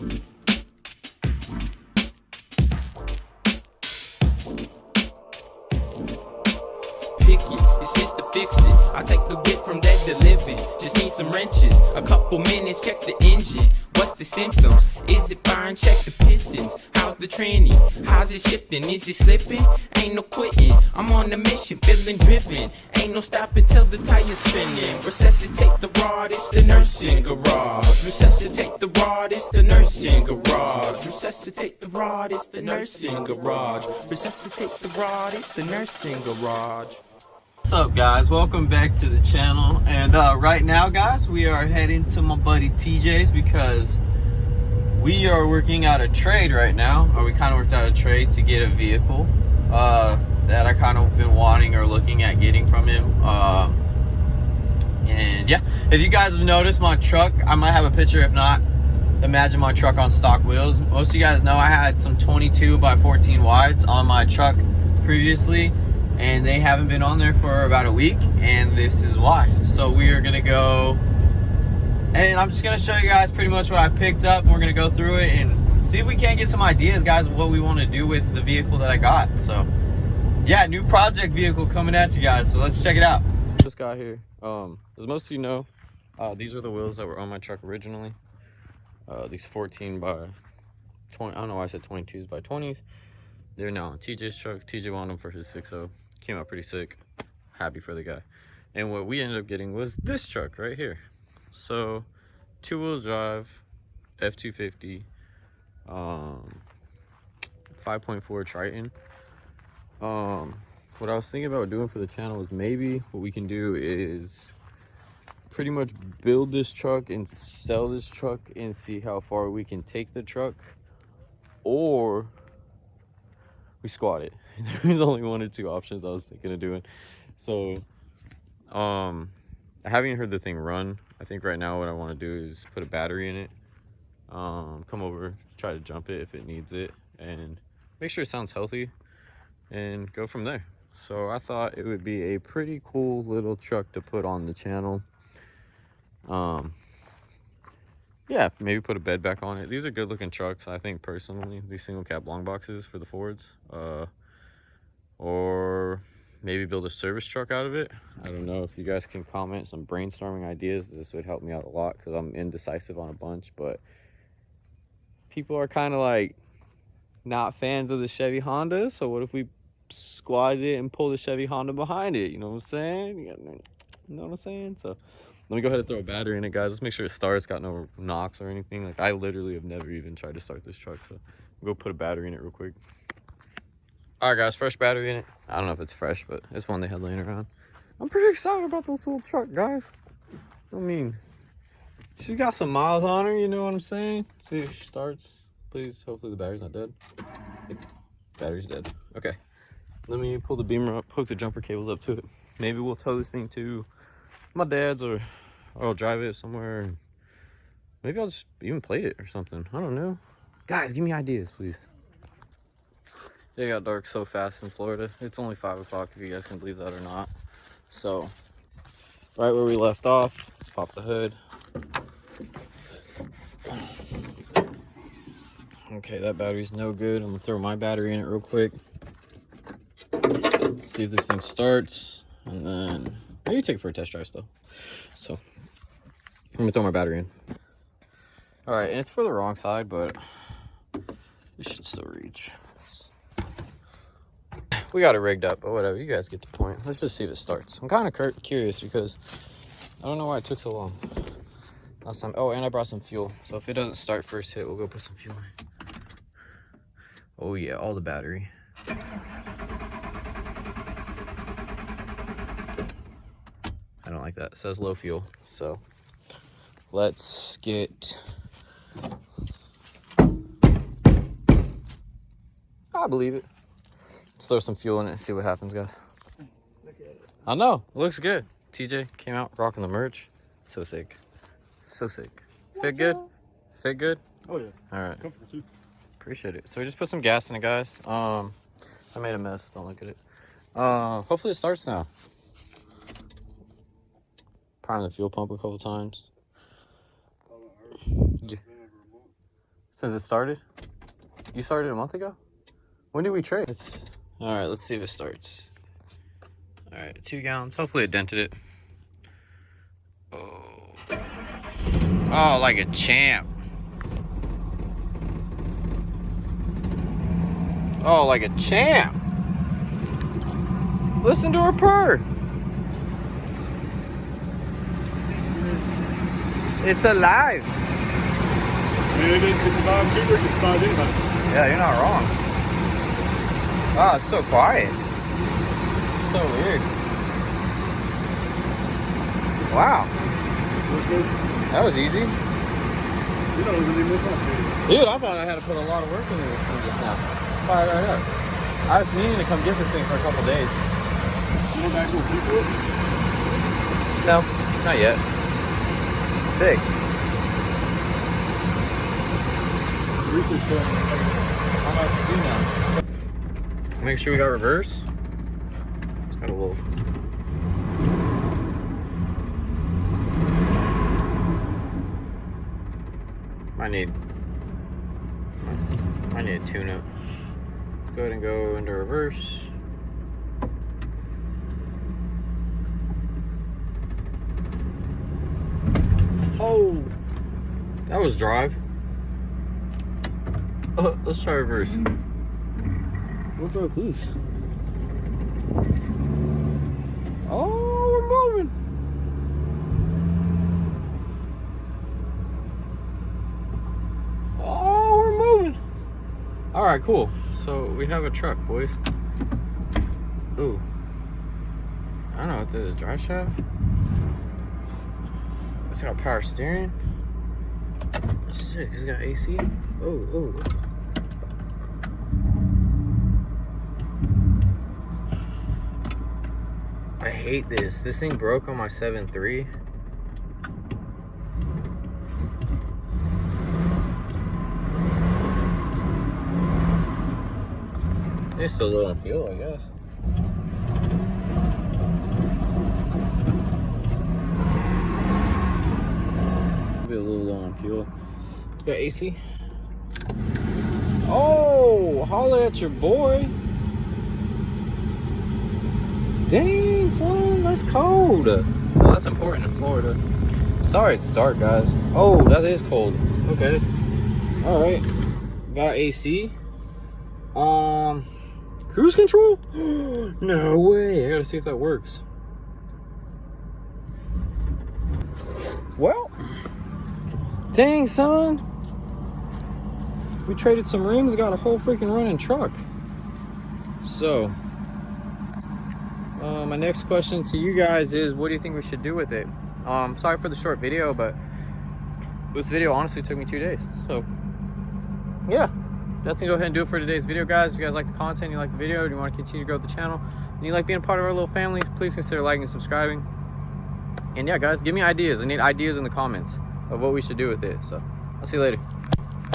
It's just to fix it. I take the whip from that delivery. Just need some wrenches. A couple minutes, check the engine. What's the symptoms? Is it firing? Check the pistons. How's the tranny? How's it shifting? Is it slipping? Ain't no quitting. I'm on a mission, feeling driven. Ain't no stopping till the tire's spinning. Resuscitate the rod, it's the nursing garage. Resuscitate the rod, it's the nursing garage. Resuscitate the rod, it's the nursing garage. Resuscitate the rod, it's the nursing garage. What's up, guys? Welcome back to the channel. And right now, guys, we are heading to my buddy TJ's because we are working out a trade right now, or we kind of worked out a trade to get a vehicle that I kind of been wanting or looking at getting from him. And yeah, if you guys have noticed my truck, I might have a picture. If not, imagine my truck on stock wheels. Most of you guys know I had some 22 by 14 wides on my truck previously, and they haven't been on there for about a week, and this is why. So we are gonna go, and I'm just gonna show you guys pretty much what I picked up, and we're gonna go through it and see if we can't get some ideas, guys, of what we want to do with the vehicle that I got. So yeah, new project vehicle coming at you guys, so let's check it out. This guy here, as most of you know, these are the wheels that were on my truck originally. These 14 by 20, I don't know why I said 22s by 20s. They're now on TJ's truck. TJ wanted them for his 6.0. Came out pretty sick. Happy for the guy. And what we ended up getting was this truck right here. So 2-wheel drive, F250, 5.4 Triton. What I was thinking about doing for the channel is maybe what we can do is pretty much build this truck and sell this truck and see how far we can take the truck, or we squat it. There's only one or two options I was thinking of doing. So I haven't heard the thing run. I think right now what I want to do is put a battery in it, come over, try to jump it if it needs it, and make sure it sounds healthy and go from there. So I thought it would be a pretty cool little truck to put on the channel. Yeah, maybe put a bed back on it. These are good looking trucks, I think, personally, these single cab long boxes for the Fords. Or maybe build a service truck out of it. I don't know. If you guys can comment some brainstorming ideas, this would help me out a lot because I'm indecisive on a bunch. But people are kind of like not fans of the Chevy Honda, so what if we squatted it and pull the Chevy Honda behind it? You know what I'm saying? You know what I'm saying? So let me go ahead and throw a battery in it, guys. Let's make sure it starts, got no knocks or anything. Like, I literally have never even tried to start this truck, so we'll go put a battery in it real quick. All right, guys, fresh battery in it. I don't know if it's fresh, but it's one they had laying around. I'm pretty excited about this little truck, guys. I mean, she's got some miles on her, you know what I'm saying? Let's see if she starts. Please, hopefully the battery's not dead. Battery's dead. Okay. Let me pull the beamer up, hook the jumper cables up to it. Maybe we'll tow this thing to my dad's, or I'll drive it somewhere. Maybe I'll just even plate it or something. I don't know. Guys, give me ideas, please. It got dark so fast in Florida. It's only 5 o'clock, if you guys can believe that or not. So, right where we left off, let's pop the hood. Okay, that battery's no good. I'm gonna throw my battery in it real quick. See if this thing starts, and then maybe take it for a test drive still. So, I'm gonna throw my battery in. All right, and it's for the wrong side, but it should still reach. We got it rigged up, but whatever, you guys get the point. Let's just see if it starts. I'm kind of curious because I don't know why it took so long last time. Oh, and I brought some fuel, so if it doesn't start first hit, we'll go put some fuel in. Oh yeah, all the battery. I don't like that. It says low fuel, so let's get, I believe it. Let's throw some fuel in it and see what happens, guys. Look at it. I know, it looks good. TJ came out rocking the merch. So sick. So sick. Fit good? Fit good? Oh yeah. All right. Comfortable too. Appreciate it. So we just put some gas in it, guys. I made a mess. Don't look at it. Hopefully it starts now. Prime the fuel pump a couple times. Since it started? You started a month ago? When did we trade? All right, let's see if it starts. All right, 2 gallons. Hopefully it dented it. Oh, like a champ. Oh, like a champ. Listen to her purr. It's alive. Yeah, you're not wrong. Wow, it's so quiet. So weird. Wow. That was easy. Dude, I thought I had to put a lot of work into this thing just now. Fire right up. I was meaning to come get this thing for a couple days. No, not yet. Sick. How much to do now? Make sure we got reverse. It's got a little. I need a tune-up. Let's go ahead and go into reverse. Oh, that was drive. Let's try reverse. What do I please? Oh, we're moving. Oh, we're moving. All right, cool. So we have a truck, boys. Ooh. I don't know what the drive shaft. It's got power steering. Sick. It's got AC. Oh. I hate this. This thing broke on my 7.3. It's still low on fuel, I guess. Be a little low on fuel. Got AC. Oh, holla at your boy. Dang, son, that's cold. Well, that's important in Florida. Sorry it's dark, guys. Oh, that is cold. Okay. All right. Got AC. Cruise control? No way. I gotta see if that works. Well, dang, son. We traded some rims, got a whole freaking running truck. So, my next question to you guys is, what do you think we should do with it? Sorry for the short video, but this video honestly took me 2 days. So, yeah. That's gonna go ahead and do it for today's video, guys. If you guys like the content, you like the video, and you want to continue to grow the channel, and you like being a part of our little family, please consider liking and subscribing. And yeah, guys, give me ideas. I need ideas in the comments of what we should do with it. So I'll see you later.